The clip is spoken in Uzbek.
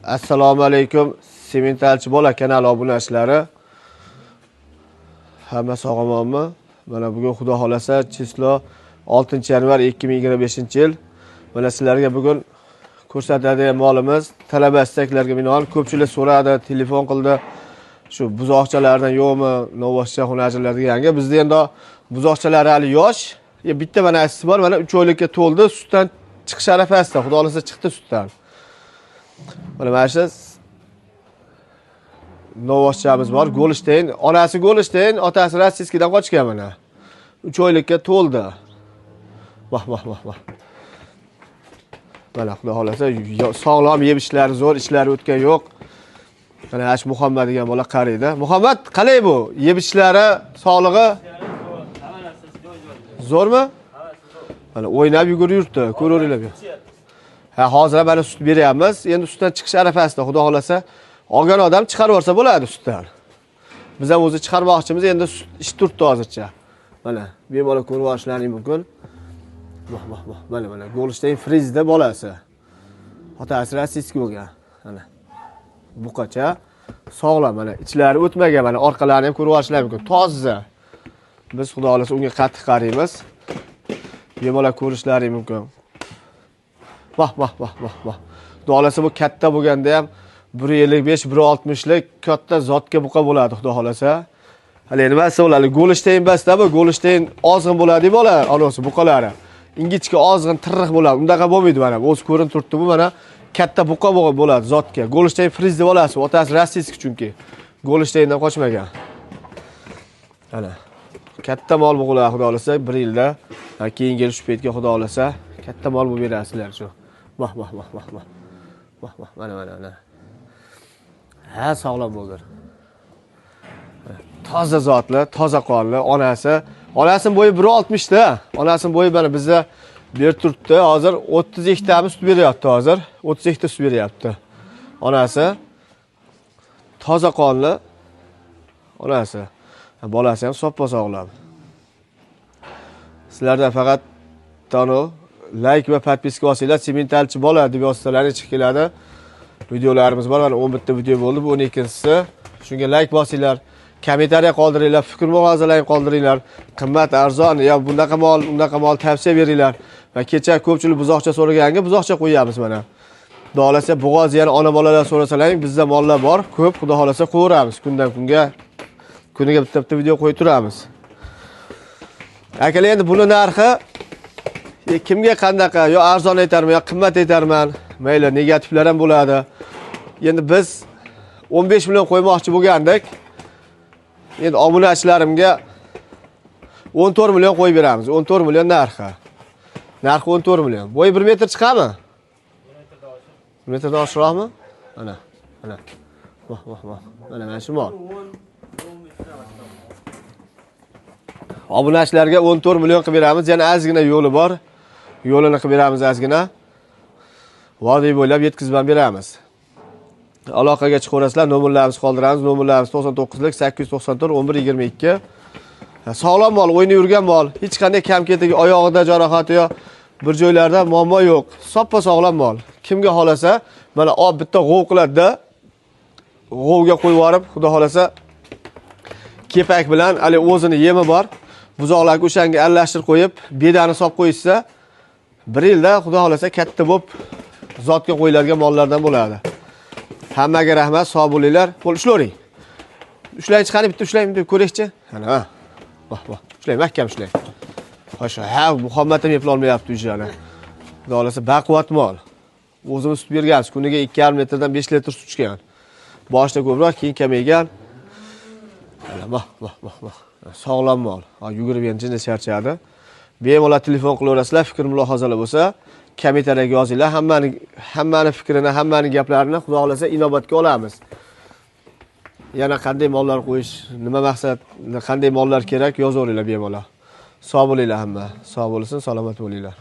Assalomu alaykum. Sementalchi bola kanali obunachilari. Hamma sog'ommi? Mana bugun Xudo xolasa chislo 6-yanvar 2025-yil. Mana sizlarga bugun ko'rsatadigan molimiz talaba istaklarga binoan ko'pchilik so'radi, telefon qildi. Shu buzoqchalardan yo'qmi, Novvochcha xunachilar deganga bizda endi buzoqchalar hali yosh. Bitta mana asli bor, mana 3 oylikka to'ldi, sutdan chiqish arafasida. Xudo xolasa chiqdi sutdan. Mana shu Novvochchamiz bor, Golishtayn, onasi Golishtayn, otasi Rossiyskidan qochgan mana. 3 oylikka to'ldi. Vah. Mana Xudo xolasa sog'lom yeb ishlari zo'r, ishlari o'tgan yo'q. Mana Ash Muhammad degan bola qaraydi. Muhammad, qalay bu? Yeb ishlari, sog'lig'i zo'rmi? Mana o'ynab yuribdi, ko'raveringlar. Ha, hozir mana sut beryapmiz. Endi sutdan chiqish arafasida, Xudo xolasa olgan odam chiqarib yuborsa bo'ladi sutdan. Biz ham o'zi chiqarmoqchimiz, endi ish turibdi hozircha. Mana bemalol ko'rib olishlaring mumkin. Mana Golishtayn Frizda bolasi. Otasi Rossiyskiy bo'lgan. Mana buqacha sog'lom, mana ichlari o'tmagan, mana orqalarini ham ko'rib olishlaring mumkin. Toza. Biz Xudo xolasa unga qattiq qaraymiz. Bemalol ko'rishlaring mumkin. Vah. Xudo xolasa bu katta bo'lganda ham 1.55, 1.60lik katta zotga buqa bo'ladi, Xudo xolasa. Hali nimasi bo'ladi? Golishtayn emas-da bu, Golishtayn ozg'in bo'ladi bola, anosi buqalari. Ingichka ozg'in tirriq bo'ladi. Undaqa bo'lmaydi mana. O'z ko'rinib turibdi bu mana katta buqa bo'ladi zotga. Golishtayn Frizda bolasi, otasi Rossiyskiy chunki. Golishtayndan qochmagan. Mana katta mol bo'lar, Xudo xolasa 1 yilda. Keyingi shu paytga Xudo xolasa katta mol bo'lib berasizlar shu. Vah. Mana. Ha, sog'lom bo'ldi. Toza zotli, toza qonli, onasining bo'yi 1.60 da. Onasining bo'yi mana bizda berib turibdi. Hozir 32 tamiz sut beryapti hozir. 32 ta sut beryapti. Onasi toza qonli. Onasi. Bolasi ham soppa sog'lom. Sizlardan faqat like va podpiska bosinglar. Sementalchi bola deb yozsalaringiz chiqib keladi. Videolarimiz bor. Mana 11 ta video bo'ldi. Bu 12-si. Shunga like bosinglar. Kommentariya qoldiringlar, fikr mulohazalarni qoldiringlar. Qimmat, arzon, yo unaqa mol tavsiya beringlar. Va kecha ko'pchilik buzoqcha so'raganga buzoqcha qo'yamiz mana. Xudo xolasa bo'g'oz yana ona bolalar so'rasalaring, bizda mollar bor. Ko'p, Xudo xolasa qo'yamiz. Kundan kunga kuniga bitta video qo'yib turamiz. Akalar, endi buni narxi kimga qandaqa, yo arzon aytarman, yo qimmat aytarman. Mayli, negativlar ham bo'ladi. Endi biz 15 million qo'ymoqchi bo'lgandik. Endi obunachilarimga 14 million qo'yib beramiz. 14 million narxi. Narxi 14 million. Bo'yi 1 metr chiqadimi? 1 metrdan oshiqmi? Mana. Vah. Mana shu mol. Obunachilarga 14 million qilib beramiz. Yana ozgina yo'li bor. Yo'lini qilib beramiz ozgina. Vodiy bo'ylab yetkazib beramiz. Aloqaga chiqaverasizlar, nomerlarimizni qoldiramiz. Nomerlarimiz 99lik 894 1122. Sog'lom mol, o'ynab yurgan mol, hech qanday kam-ketigi, oyog'ida jarohati yo bir joylarda muammo yo'q. Soppa sog'lom mol. Kimga xolasa, mana bitta g'ov qiladi-da. G'ovga qo'yib yorib, Xudo xolasa kepak bilan, hali o'zini yemi bor. Buzoqlarga o'shanga aralashtirib qo'yib, bedani solib qo'yishsa, 1 yilda Xudo xolasa katta bo'lib zotga qo'yiladigan mollardan bo'ladi. Hammaga rahmat, sog' bo'linglar. Qo'l ushlang. Ushlang chiqarib bitta ushlang deb ko'rishchi. Ana. Vah. Ushlang, mahkam ushlang. Xo'sh, Muhammad ham eplay olmayapti ujana. Xudo xolasa baquvvat mol. O'zimiz sut berganmiz. Kuniga 2,5 litrdan 5 litr sut ichgan. Boshida ko'proq, keyin kamaygan. Ana, vah. Sog'lom mol. Yugurib yana charchadi. Bemalol telefon qilaverasizlar, fikr mulohazalar bo'lsa, kommentariyaga yozinglar. Hammani fikrini, hammani gaplarini Xudo xolasa inobatga olamiz. Yana qanday mollar qo'yish, nima maqsad, qanday mollar kerak yozaveringlar bemalol. Sog' bo'linglar hamma. Sog' bo'lsin, salomat bo'linglar.